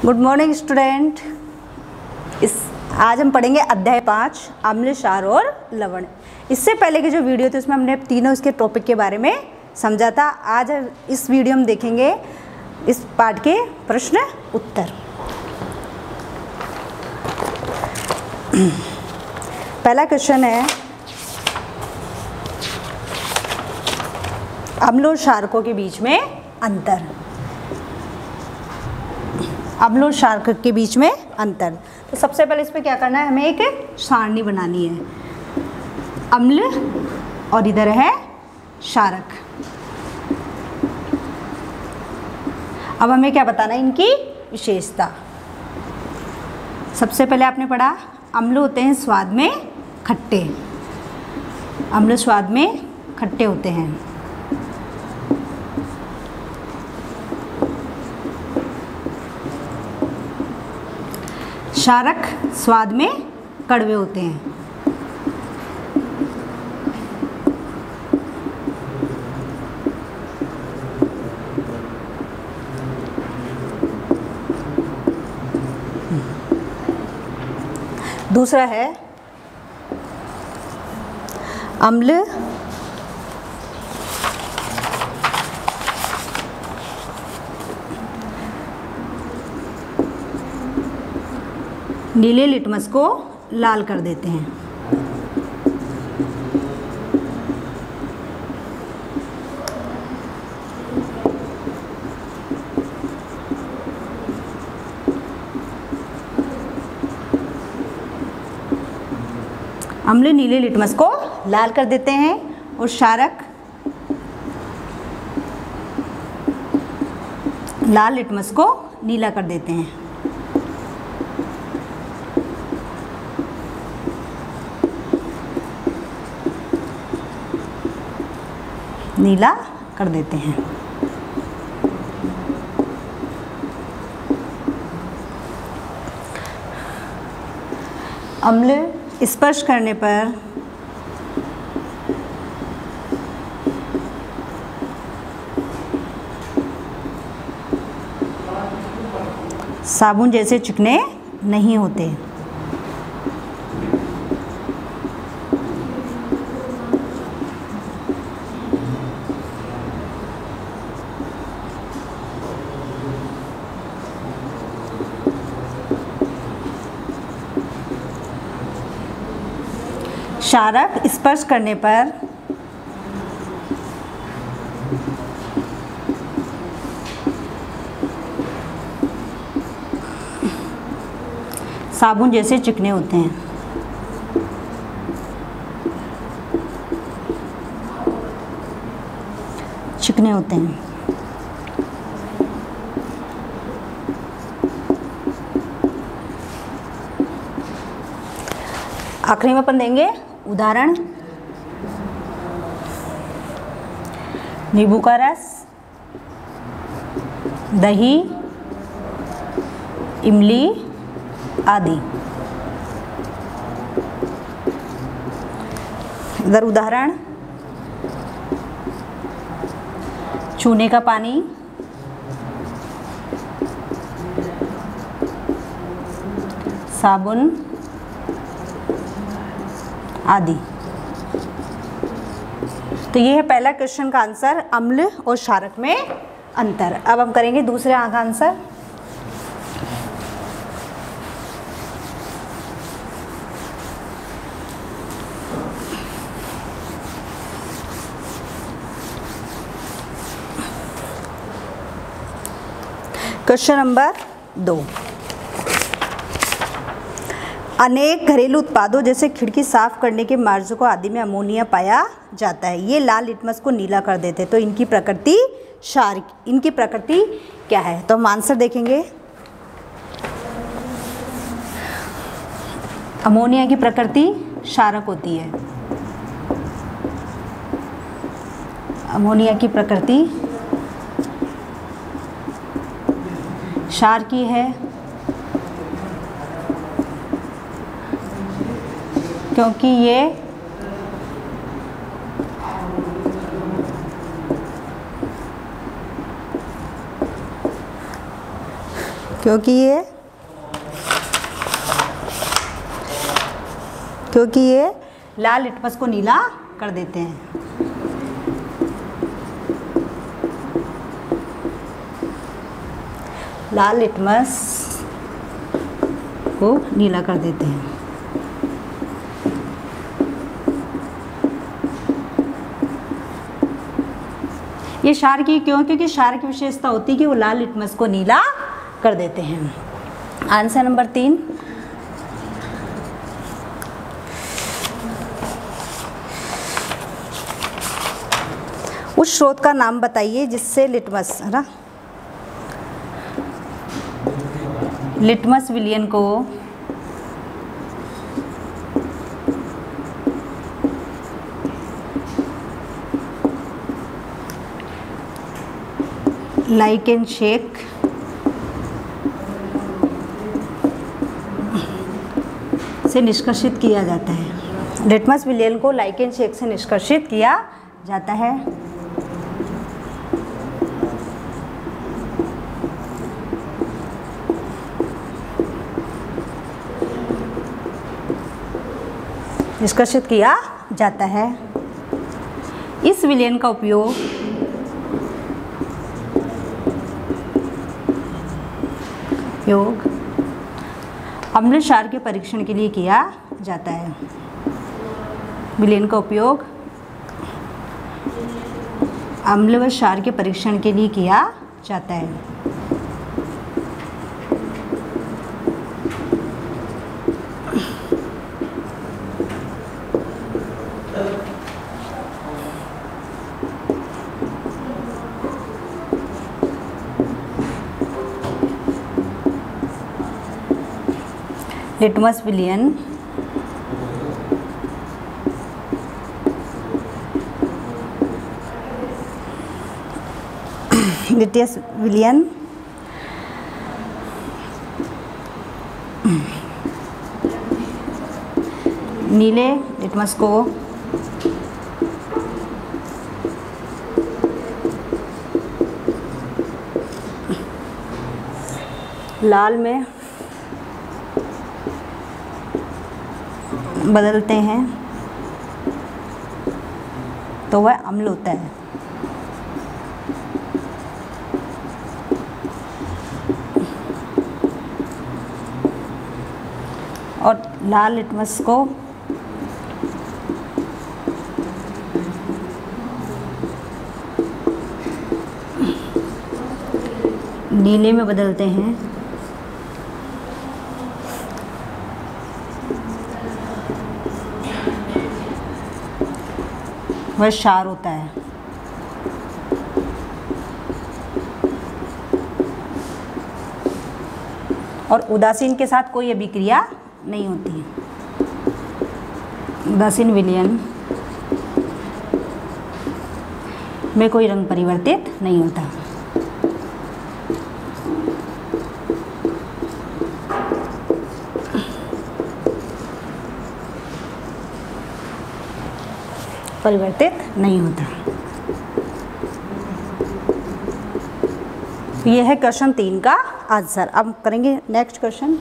Good morning student. आज हम पढ़ेंगे अध्याय 5 अम्ल, क्षार और लवण। इससे पहले के जो वीडियो थे उसमें हमने तीनों इसके टॉपिक के बारे में समझा था। आज इस वीडियो में देखेंगे इस पाठ के प्रश्न उत्तर। पहला क्वेश्चन है, अम्ल और क्षारकों के बीच में अंतर। अम्ल और क्षारक के बीच में अंतर। तो सबसे पहले इस पे क्या करना है, हमें एक सारणी बनानी है। अम्ल और इधर है क्षारक। अब हमें क्या बताना है, इनकी विशेषता। सबसे पहले आपने पढ़ा अम्ल होते हैं स्वाद में खट्टे। अम्ल स्वाद में खट्टे होते हैं। क्षारक स्वाद में कड़वे होते हैं। दूसरा है अम्ल नीले लिटमस को लाल कर देते हैं। अम्ल नीले लिटमस को लाल कर देते हैं और क्षारक लाल लिटमस को नीला कर देते हैं। नीला कर देते हैं। अम्ल स्पर्श करने पर साबुन जैसे चिकने नहीं होते। क्षारक स्पर्श करने पर साबुन जैसे चिकने होते हैं। चिकने होते हैं। आखिरी में अपन देंगे उदाहरण। नींबू का रस, दही, इमली आदि। इधर उदाहरण, चूने का पानी, साबुन आदि। तो ये है पहला क्वेश्चन का आंसर, अम्ल और क्षारक में अंतर। अब हम करेंगे दूसरे का आंसर। Question number 2। अनेक घरेलू उत्पादों जैसे खिड़की साफ करने के मार्जकों आदि में अमोनिया पाया जाता है। ये लाल लिटमस को नीला कर देते हैं। तो इनकी प्रकृति क्षारक, इनकी प्रकृति क्या है? तो हम आंसर देखेंगे। अमोनिया की प्रकृति क्षारक होती है। अमोनिया की प्रकृति क्षार की है, क्योंकि ये क्योंकि ये लाल लिटमस को नीला कर देते हैं। लाल लिटमस को नीला कर देते हैं। ये क्षार की क्यों? क्योंकि क्षार की विशेषता होती है कि वो लाल लिटमस को नीला कर देते हैं। Answer number 3। उस स्रोत का नाम बताइए जिससे लिटमस, है ना, लिटमस विलयन को लाइकेनशेक से निष्कर्षित किया जाता है। लिटमस विलयन को लाइकेनशेक से निष्कर्षित किया जाता है। निष्कर्षित किया जाता है। इस विलयन का उपयोग अम्ल क्षार के परीक्षण के लिए किया जाता है। विलयन का उपयोग अम्ल व क्षार के परीक्षण के लिए किया जाता है। लिटमस विलयन नीले लिटमस को लाल में बदलते हैं तो वह अम्ल होता है। और लाल लिटमस को नीले में बदलते हैं वह क्षार होता है। और उदासीन के साथ कोई अभिक्रिया नहीं होती है। उदासीन विलयन में कोई रंग परिवर्तित नहीं होता। परिवर्तित नहीं होता। यह है क्वेश्चन 3 का आंसर। अब करेंगे नेक्स्ट क्वेश्चन।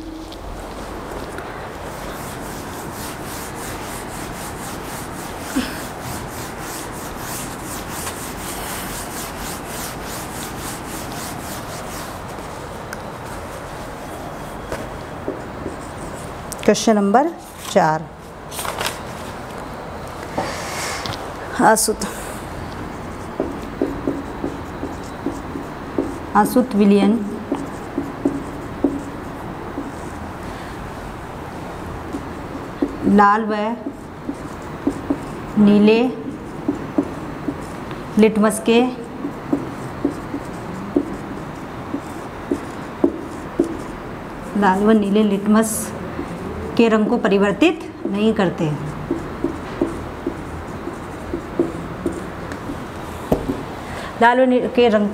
Question number 4। आसुत विलयन लाल व नीले लिटमस के रंग को परिवर्तित नहीं करते। लाल के रंग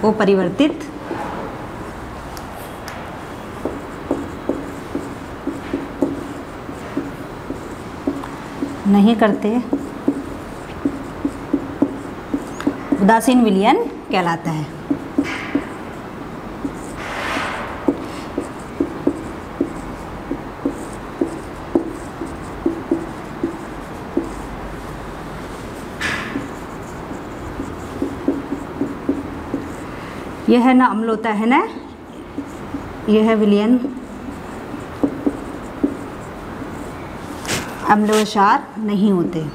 को परिवर्तित नहीं करते उदासीन विलयन कहलाता है। यह है ना अम्ल होता है ना, यह है विलयन, अम्ल व क्षार नहीं होते।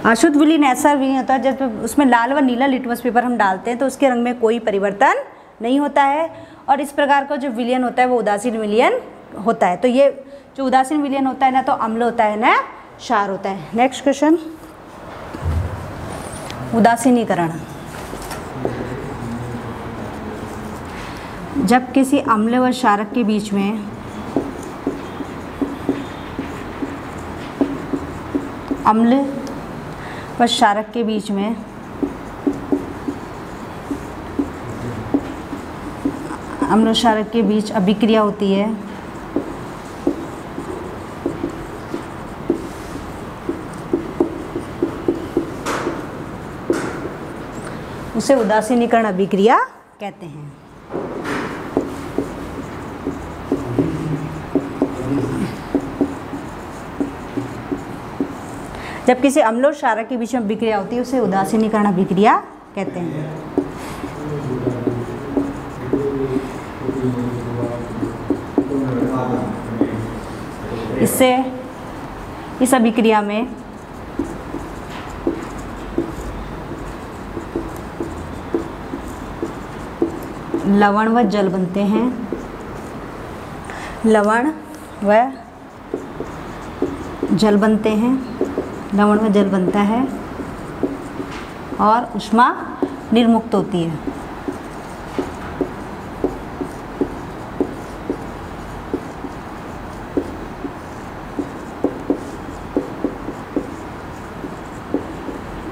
अशुद्ध विलीन ऐसा विलीन होता है जब उसमें लाल व नीला लिटमस पेपर हम डालते हैं तो उसके रंग में कोई परिवर्तन नहीं होता है, और इस प्रकार का जो विलयन होता है वो उदासीन विलयन होता है। तो ये जो उदासीन विलयन होता है ना तो अम्ल होता है ना क्षार होता है। नेक्स्ट क्वेश्चन, उदासीनीकरण। जब किसी अम्ल व क्षारक के बीच में अम्ल व क्षारक के बीच में अम्ल क्षारक के बीच अभिक्रिया होती है उसे उदासीनीकरण अभिक्रिया कहते हैं। जब किसी अम्ल और क्षारक के बीच में अभिक्रिया होती है उसे उदासीनीकरण अभिक्रिया कहते हैं। इससे इस अभिक्रिया में लवण व जल बनते हैं, लवण व जल बनते हैं, लवण व जल बनता है और ऊष्मा निर्मुक्त होती है।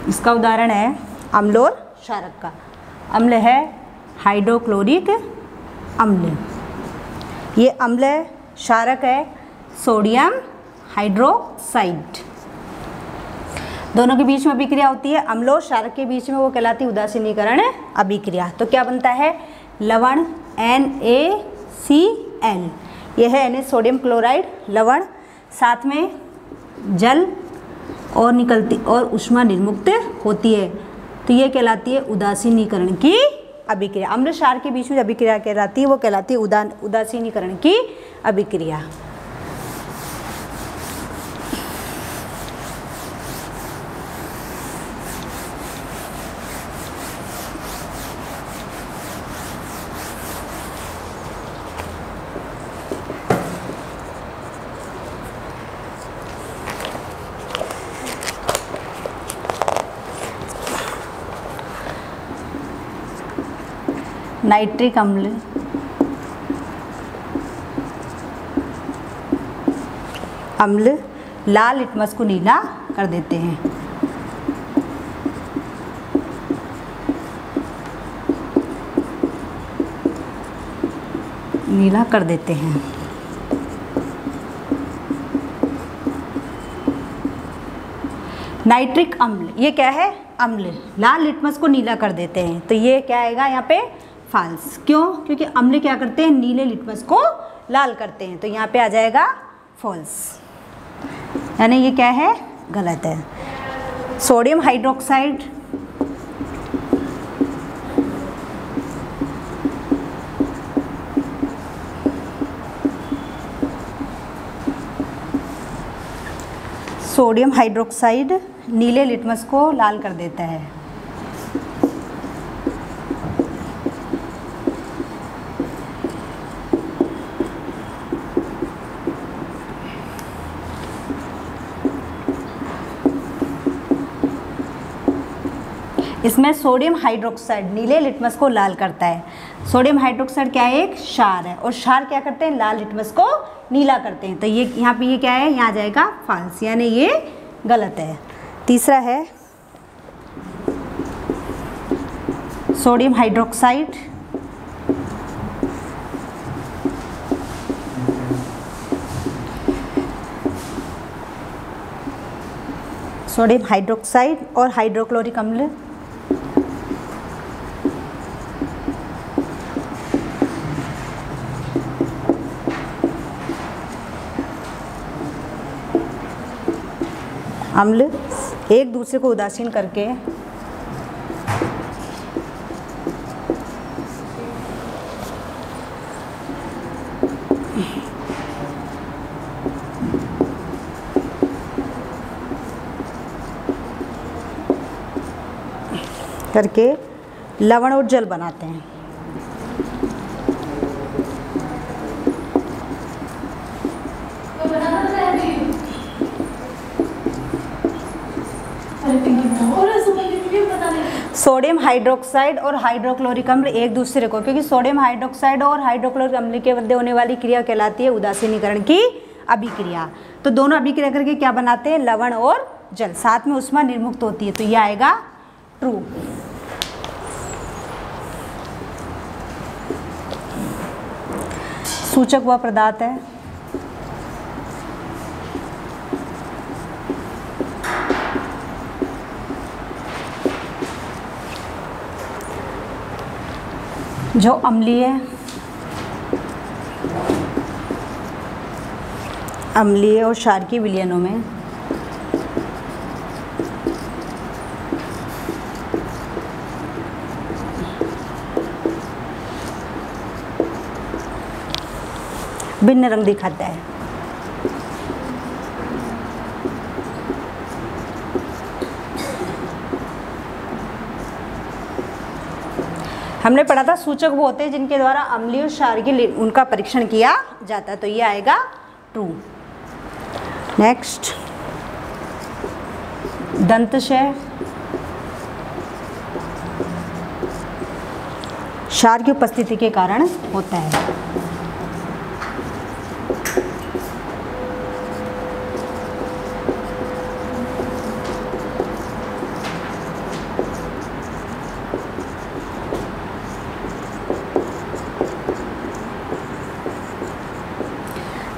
इसका उदाहरण है अम्ल और क्षारक का। अम्ल है हाइड्रोक्लोरिक अम्ल, ये अम्ल है। क्षारक है सोडियम हाइड्रोक्साइड। दोनों के बीच में अभिक्रिया होती है, अम्ल और क्षारक के बीच में, वो कहलाती है उदासीनीकरण अभिक्रिया। तो क्या बनता है, लवण NaCl, यह है Na सोडियम क्लोराइड लवण, साथ में जल और निकलती और ऊष्मा निर्मुक्त होती है, तो ये कहलाती है उदासीनीकरण की अभिक्रिया। अम्ल क्षार के बीच में अभिक्रिया कहलाती है वो कहलाती है उदासीनीकरण की अभिक्रिया। नाइट्रिक अम्ल लाल लिटमस को नीला कर देते हैं। नीला कर देते हैं। नाइट्रिक अम्ल, ये क्या है, अम्ल लाल लिटमस को नीला कर देते हैं, तो ये क्या आएगा यहाँ पे, फॉल्स। क्यों, क्योंकि अम्ल क्या करते हैं, नीले लिटमस को लाल करते हैं, तो यहाँ पे आ जाएगा फॉल्स, यानी ये क्या है, गलत है। सोडियम हाइड्रोक्साइड सोडियम हाइड्रोक्साइड नीले लिटमस को लाल कर देता है। इसमें सोडियम हाइड्रोक्साइड नीले लिटमस को लाल करता है। सोडियम हाइड्रोक्साइड क्या है, एक क्षार है, और क्षार क्या करते हैं, लाल लिटमस को नीला करते हैं, तो ये यहाँ पे ये क्या है, यहाँ आ जाएगा फॉल्स, यानी ये गलत है। तीसरा है सोडियम हाइड्रोक्साइड और हाइड्रोक्लोरिक अम्ल अम्ल एक दूसरे को उदासीन करके लवण और जल बनाते हैं। सोडियम हाइड्रोक्साइड और हाइड्रोक्लोरिक अम्ल एक दूसरे को, क्योंकि सोडियम हाइड्रोक्साइड और हाइड्रोक्लोरिक अम्ल के मध्य होने वाली क्रिया कहलाती है उदासीनीकरण की अभिक्रिया। तो दोनों अभिक्रिया करके क्या बनाते हैं? लवण और जल, साथ में ऊष्मा निर्मुक्त होती है, तो यह आएगा ट्रू। सूचक वह पदार्थ है जो अम्लीय और क्षारकीय विलयनों में भिन्न रंग दिखाता है। हमने पढ़ा था सूचक वो होते हैं जिनके द्वारा अम्लीय और क्षारकीय उनका परीक्षण किया जाता है, तो ये आएगा ट्रू। नेक्स्ट, दंतशय क्षार की उपस्थिति के कारण होता है।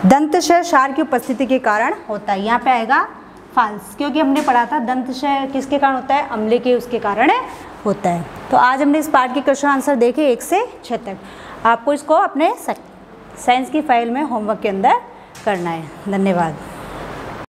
दंतशय क्षार की उपस्थिति के कारण होता है, यहाँ पे आएगा फाल्स, क्योंकि हमने पढ़ा था दंतशय किसके कारण होता है? अम्ल के उसके कारण होता है। तो आज हमने इस पार्ट के क्वेश्चन आंसर देखे 1 से 6 तक। आपको इसको अपने साइंस की फाइल में होमवर्क के अंदर करना है। धन्यवाद।